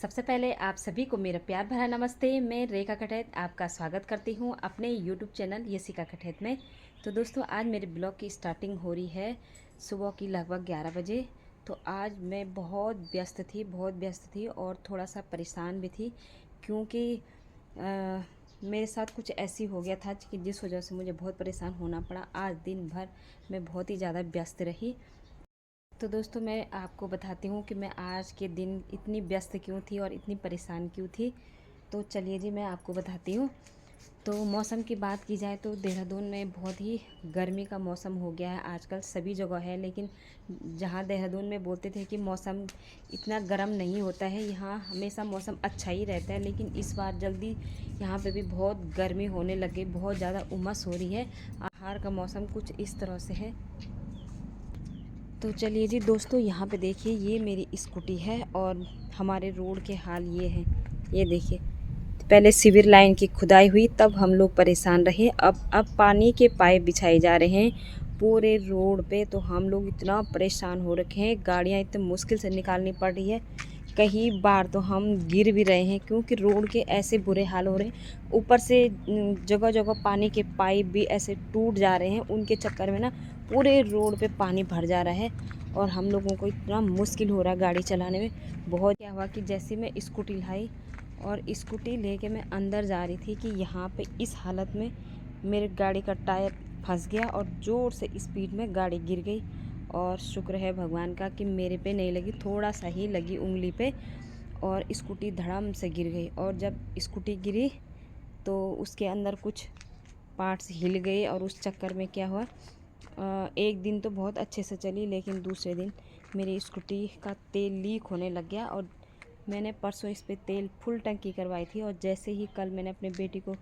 सबसे पहले आप सभी को मेरा प्यार भरा नमस्ते। मैं रेखा कठेत आपका स्वागत करती हूँ अपने यूट्यूब चैनल यशिका कठेत में। तो दोस्तों, आज मेरे ब्लॉग की स्टार्टिंग हो रही है सुबह की लगभग 11 बजे। तो आज मैं बहुत व्यस्त थी और थोड़ा सा परेशान भी थी, क्योंकि मेरे साथ कुछ ऐसी हो गया था कि जिस वजह से मुझे बहुत परेशान होना पड़ा। आज दिन भर मैं बहुत ही ज़्यादा व्यस्त रही। तो दोस्तों, मैं आपको बताती हूँ कि मैं आज के दिन इतनी व्यस्त क्यों थी और इतनी परेशान क्यों थी। तो चलिए जी, मैं आपको बताती हूँ। तो मौसम की बात की जाए तो देहरादून में बहुत ही गर्मी का मौसम हो गया है आजकल, सभी जगह है। लेकिन जहाँ देहरादून में बोलते थे कि मौसम इतना गर्म नहीं होता है, यहाँ हमेशा मौसम अच्छा ही रहता है। लेकिन इस बार जल्दी यहाँ पे भी बहुत गर्मी होने लग गई, बहुत ज़्यादा उमस हो रही है। बाहर का मौसम कुछ इस तरह से है। तो चलिए जी दोस्तों, यहाँ पे देखिए, ये मेरी स्कूटी है और हमारे रोड के हाल ये हैं। ये देखिए, पहले सीवर लाइन की खुदाई हुई तब हम लोग परेशान रहे। अब पानी के पाइप बिछाए जा रहे हैं पूरे रोड पे। तो हम लोग इतना परेशान हो रखे हैं, गाड़ियाँ इतने मुश्किल से निकालनी पड़ रही है। कई बार तो हम गिर भी रहे हैं, क्योंकि रोड के ऐसे बुरे हाल हो रहे हैं। ऊपर से जगह जगह पानी के पाइप भी ऐसे टूट जा रहे हैं। उनके चक्कर में ना पूरे रोड पे पानी भर जा रहा है और हम लोगों को इतना मुश्किल हो रहा है गाड़ी चलाने में। बहुत क्या हुआ कि जैसे मैं स्कूटी लाई और स्कूटी लेके मैं अंदर जा रही थी कि यहाँ पे इस हालत में मेरे गाड़ी का टायर फंस गया और ज़ोर से स्पीड में गाड़ी गिर गई। और शुक्र है भगवान का कि मेरे पे नहीं लगी, थोड़ा सा ही लगी उंगली पे, और स्कूटी धड़ाम से गिर गई। और जब स्कूटी गिरी तो उसके अंदर कुछ पार्ट्स हिल गए और उस चक्कर में क्या हुआ, एक दिन तो बहुत अच्छे से चली, लेकिन दूसरे दिन मेरी स्कूटी का तेल लीक होने लग गया। और मैंने परसों इस पे तेल फुल टंकी करवाई थी, और जैसे ही कल मैंने अपने बेटी को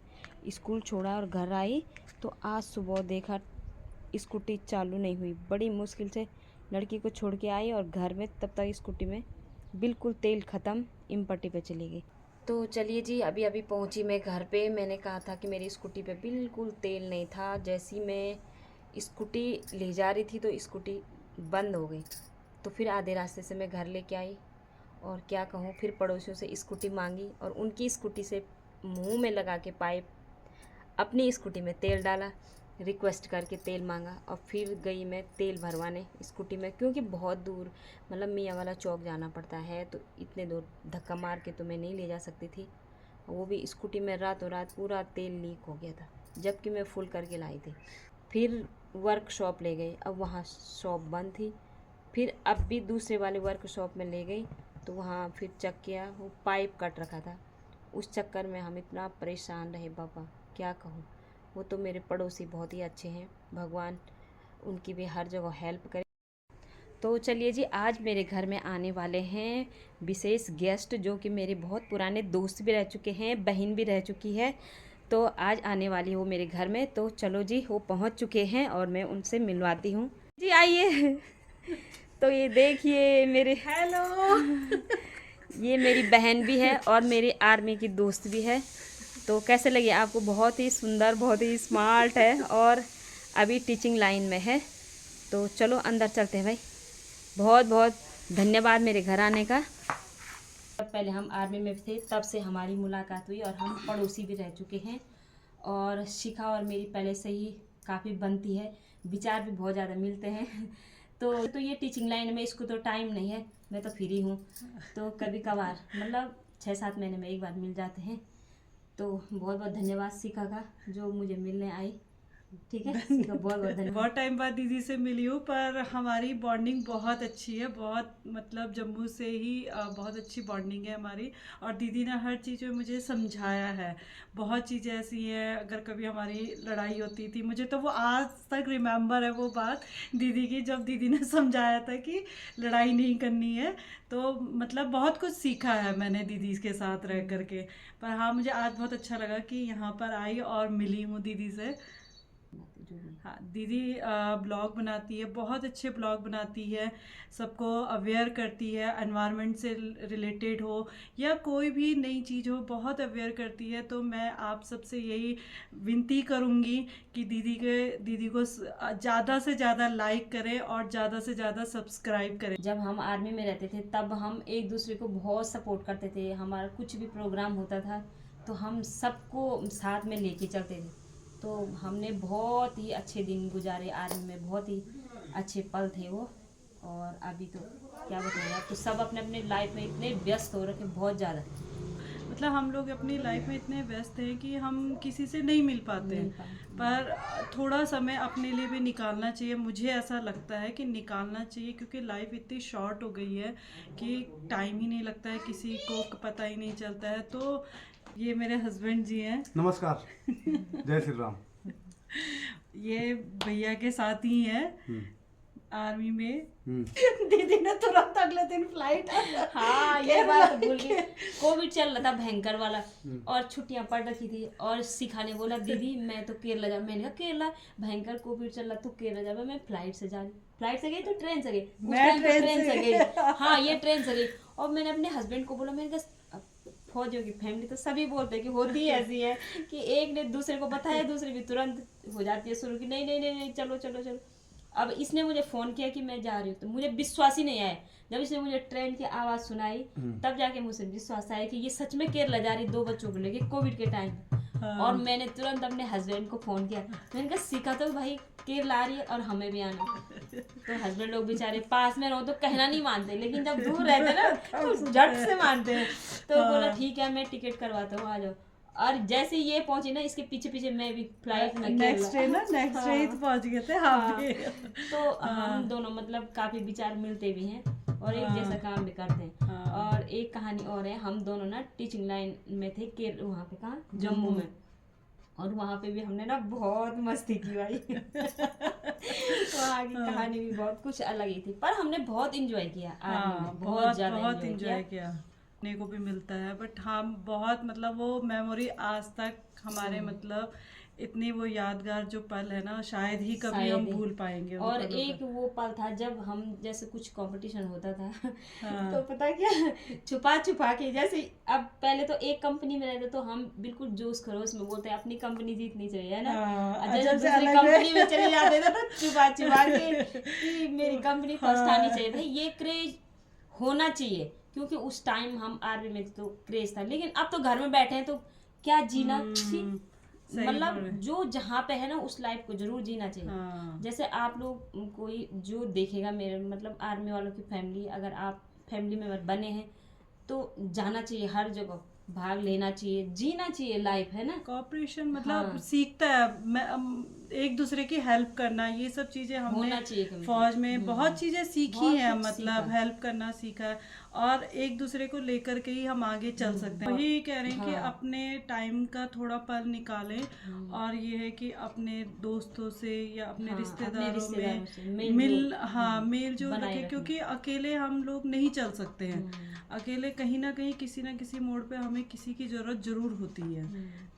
स्कूल छोड़ा और घर आई तो आज सुबह देखा स्कूटी चालू नहीं हुई। बड़ी मुश्किल से लड़की को छोड़ के आई और घर में तब तक स्कूटी में बिल्कुल तेल ख़त्म, इम्पट्टी पे चली गई। तो चलिए जी, अभी अभी पहुंची मैं घर पे। मैंने कहा था कि मेरी स्कूटी पे बिल्कुल तेल नहीं था। जैसी मैं स्कूटी ले जा रही थी तो स्कूटी बंद हो गई। तो फिर आधे रास्ते से मैं घर लेके आई, और क्या कहूँ, फिर पड़ोसियों से स्कूटी मांगी और उनकी स्कूटी से मुंह में लगा के पाइप अपनी स्कूटी में तेल डाला, रिक्वेस्ट करके तेल मांगा। और फिर गई मैं तेल भरवाने स्कूटी में, क्योंकि बहुत दूर मतलब मियाँ वाला चौक जाना पड़ता है। तो इतने दूर धक्का मार के तो मैं नहीं ले जा सकती थी, वो भी स्कूटी में। रातों रात पूरा तेल लीक हो गया था, जबकि मैं फुल करके लाई थी। फिर वर्कशॉप ले गई, अब वहाँ शॉप बंद थी। फिर अब भी दूसरे वाले वर्कशॉप में ले गई तो वहाँ फिर चेक किया, वो पाइप कट रखा था। उस चक्कर में हम इतना परेशान रहे बाबा, क्या कहूँ। वो तो मेरे पड़ोसी बहुत ही अच्छे हैं, भगवान उनकी भी हर जगह हेल्प करे। तो चलिए जी, आज मेरे घर में आने वाले हैं विशेष गेस्ट, जो कि मेरे बहुत पुराने दोस्त भी रह चुके हैं, बहन भी रह चुकी है। तो आज आने वाली हो मेरे घर में। तो चलो जी, वो पहुंच चुके हैं और मैं उनसे मिलवाती हूँ जी। आइए। तो ये देखिए मेरे, हेलो। ये मेरी बहन भी है और मेरी आर्मी की दोस्त भी है। तो कैसे लगे आपको? बहुत ही सुंदर, बहुत ही स्मार्ट है और अभी टीचिंग लाइन में है। तो चलो अंदर चलते हैं भाई। बहुत बहुत धन्यवाद मेरे घर आने का। पहले हम आर्मी में थे तब से हमारी मुलाकात हुई और हम पड़ोसी भी रह चुके हैं। और शिखा और मेरी पहले से ही काफ़ी बनती है, विचार भी बहुत ज़्यादा मिलते हैं। तो ये टीचिंग लाइन में इसको तो टाइम नहीं है, मैं तो फ्री हूँ। तो कभी कभार मतलब 6-7 महीने में एक बार मिल जाते हैं। तो बहुत बहुत धन्यवाद शिखा का, जो मुझे मिलने आई। ठीक है शिखा, बहुत बहुत धन्यवाद। बहुत टाइम बाद दीदी से मिली हूँ, पर हमारी बॉन्डिंग बहुत अच्छी है। बहुत मतलब जम्मू से ही बहुत अच्छी बॉन्डिंग है हमारी। और दीदी ने हर चीज़ में मुझे समझाया है। बहुत चीज़ें ऐसी हैं, अगर कभी हमारी लड़ाई होती थी, मुझे तो वो आज तक रिमेम्बर है वो बात दीदी की, जब दीदी ने समझाया था कि लड़ाई नहीं करनी है। तो मतलब बहुत कुछ सीखा है मैंने दीदी के साथ रह करके। पर हाँ, मुझे आज बहुत अच्छा लगा कि यहाँ पर आई और मिली हूँ दीदी से। जो भी। हाँ, दीदी ब्लॉग बनाती है, बहुत अच्छे ब्लॉग बनाती है, सबको अवेयर करती है, एनवायरनमेंट से रिलेटेड हो या कोई भी नई चीज़ हो, बहुत अवेयर करती है। तो मैं आप सबसे यही विनती करूँगी कि दीदी को ज़्यादा से ज़्यादा लाइक करें और ज़्यादा से ज़्यादा सब्सक्राइब करें। जब हम आर्मी में रहते थे तब हम एक दूसरे को बहुत सपोर्ट करते थे। हमारा कुछ भी प्रोग्राम होता था तो हम सबको साथ में लेके चलते थे। तो हमने बहुत ही अच्छे दिन गुजारे आर्मी में, बहुत ही अच्छे पल थे वो। और अभी तो क्या बताएं, अब तो सब अपने अपने लाइफ में इतने व्यस्त हो रखे, बहुत ज़्यादा मतलब हम लोग अपनी लाइफ में इतने व्यस्त हैं कि हम किसी से नहीं मिल पाते मिल हैं, पाए। पर थोड़ा समय अपने लिए भी निकालना चाहिए। मुझे ऐसा लगता है कि निकालना चाहिए, क्योंकि लाइफ इतनी शॉर्ट हो गई है कि टाइम ही नहीं लगता है, किसी को पता ही नहीं चलता है। तो ये मेरे हस्बैंड जी हैं, नमस्कार। जय श्री राम। ये भैया के साथ ही हैं आर्मी में। हम्म। दीदी ने तुरंत अगले दिन फ्लाइट हाँ, ये बात भूल गई। कोविड चल रहा था भयंकर वाला और छुट्टियां पड़ रखी थी और शिखा ने बोला दीदी मैं तो केरला जा। मैंने कहा केरला भयंकर कोविड चल रहा, तू केरला जा। मैं फ्लाइट से जा रही, फ्लाइट से गई तो ट्रेन से गई, उस मैं टाइम पे ट्रेन ट्रेन से से गई। हाँ, ये ट्रेन से गई। और मैंने अपने हस्बैंड को बोला, मैंने कहा अब फौजियों की फैमिली तो सभी बोलते हैं कि होती है ऐसी है कि एक ने दूसरे को बताया, दूसरे भी तुरंत हो जाती है शुरू की नहीं नहीं नहीं नहीं चलो चलो चलो। अब इसने मुझे फ़ोन किया कि मैं जा रही हूँ, तो मुझे विश्वास ही नहीं आया। जब इसने मुझे ट्रेन की आवाज़ सुनाई तब जाके मुझे विश्वास आया कि ये सच में केरला जा रही, 2 बच्चों को लेके कोविड के टाइम। और मैंने तुरंत अपने हस्बैंड को फ़ोन किया। मैंने कहा सीखा तो भाई केरला आ रही है और हमें भी आना। तो हस्बैंड लोग बेचारे पास में रहो तो कहना नहीं मानते, लेकिन जब दूर रहते ना तो झट से मानते हैं। तो बोला ठीक है मैं टिकट करवाता हूँ, आ जाओ। और जैसे ये पहुंची ना, इसके पीछे पीछे मैं भी फ्लाइट में नेक्स्ट डे ना, नेक्स्ट डे ही तो पहुंच गए थे हम भी। तो हम दोनों मतलब काफी विचार मिलते भी हैं और एक जैसा काम भी करते हैं। और एक कहानी और है, हम दोनों ना टीचिंग लाइन में थे वहाँ पे कहाँ, जम्मू में। और वहाँ पे भी हमने ना बहुत मस्ती की भाई। वहाँ की कहानी भी बहुत कुछ अलग ही थी, पर हमने बहुत इंजॉय किया आर्मी में, बहुत ज्यादा बहुत इंजॉय इंजॉय किया। ने को भी मिलता है, बट हम बहुत मतलब वो मेमोरी आज तक हमारे मतलब इतनी वो यादगार जो पल है ना, शायद ही कभी शायद हम ही। भूल पाएंगे उन और पलों एक को। वो पल था जब हम जैसे कुछ कंपटीशन होता था हाँ। तो पता क्या, छुपा छुपा के, जैसे अब पहले तो एक कंपनी में रहते तो हम बिल्कुल जोश खरोश में बोलते अपनी कंपनी जीतनी चाहिए, है ना। हाँ, और जैसे अजब से दूसरी अलग है। कंपनी में चले जाते थे तो छुपा छुपा के कि मेरी कंपनी फर्स्ट आनी चाहिए। भाई ये क्रेज होना चाहिए, क्योंकि उस टाइम हम आर्मी में तो क्रेज था। लेकिन अब तो घर में बैठे हैं तो क्या जीना, सही मतलब बोल रहे। जो जहाँ पे है ना उस लाइफ को जरूर जीना चाहिए। हाँ। जैसे आप लोग कोई जो देखेगा मेरे मतलब आर्मी वालों की फैमिली, अगर आप फैमिली मेंबर बने हैं तो जाना चाहिए, हर जगह भाग लेना चाहिए, जीना चाहिए लाइफ, है ना। कोऑपरेशन मतलब हाँ। सीखता है, एक दूसरे की हेल्प करना, ये सब चीजें हमने होना चाहिए कभी। फौज में बहुत चीजें सीखी बहुत हैं, कुछ मतलब सीखा। हेल्प करना सीखा है। और एक दूसरे को लेकर के ही हम आगे चल सकते हैं। वही कह रहे हैं कि हाँ। अपने टाइम का थोड़ा पल निकालें और ये है कि अपने दोस्तों से या अपने हाँ, अपने रिश्तेदारों रिश्तेदारों से में मेल-जोल, मेल जोल बनाए रखें, रखना। क्योंकि अकेले हम लोग नहीं चल सकते हैं। अकेले कहीं ना कहीं किसी ना किसी मोड़ पे हमें किसी की ज़रूरत ज़रूर होती है।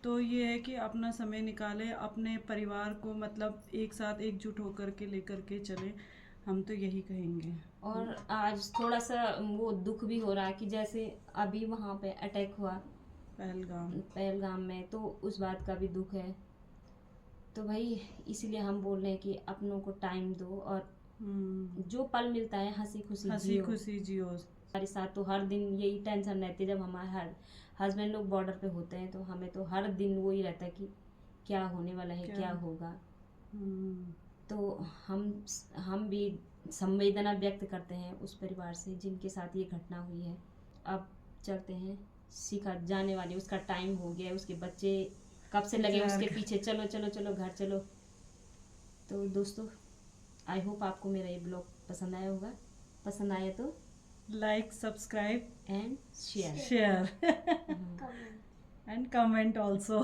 तो ये है कि अपना समय निकालें, अपने परिवार को मतलब एक साथ एकजुट होकर के लेकर के चलें, हम तो यही कहेंगे। और आज थोड़ा सा वो दुख भी हो रहा है कि जैसे अभी वहाँ पे अटैक हुआ पहलगाम में, तो उस बात का भी दुख है। तो भाई इसीलिए हम बोल रहे हैं कि अपनों को टाइम दो और जो पल मिलता है हंसी हंसी खुशी जियो। हमारे साथ तो हर दिन यही टेंशन रहती है। जब हमारे हस्बैंड लोग बॉर्डर पे होते हैं तो हमें तो हर दिन वही रहता है कि क्या होने वाला है, क्या होगा। तो हम भी संवेदना व्यक्त करते हैं उस परिवार से जिनके साथ ये घटना हुई है। अब चलते हैं, सीखा जाने वाली, उसका टाइम हो गया, उसके बच्चे कब से लगे उसके पीछे, चलो चलो चलो घर चलो। तो दोस्तों आई होप आपको मेरा ये ब्लॉग पसंद आया होगा। पसंद आया तो like, subscribe and share and comment also.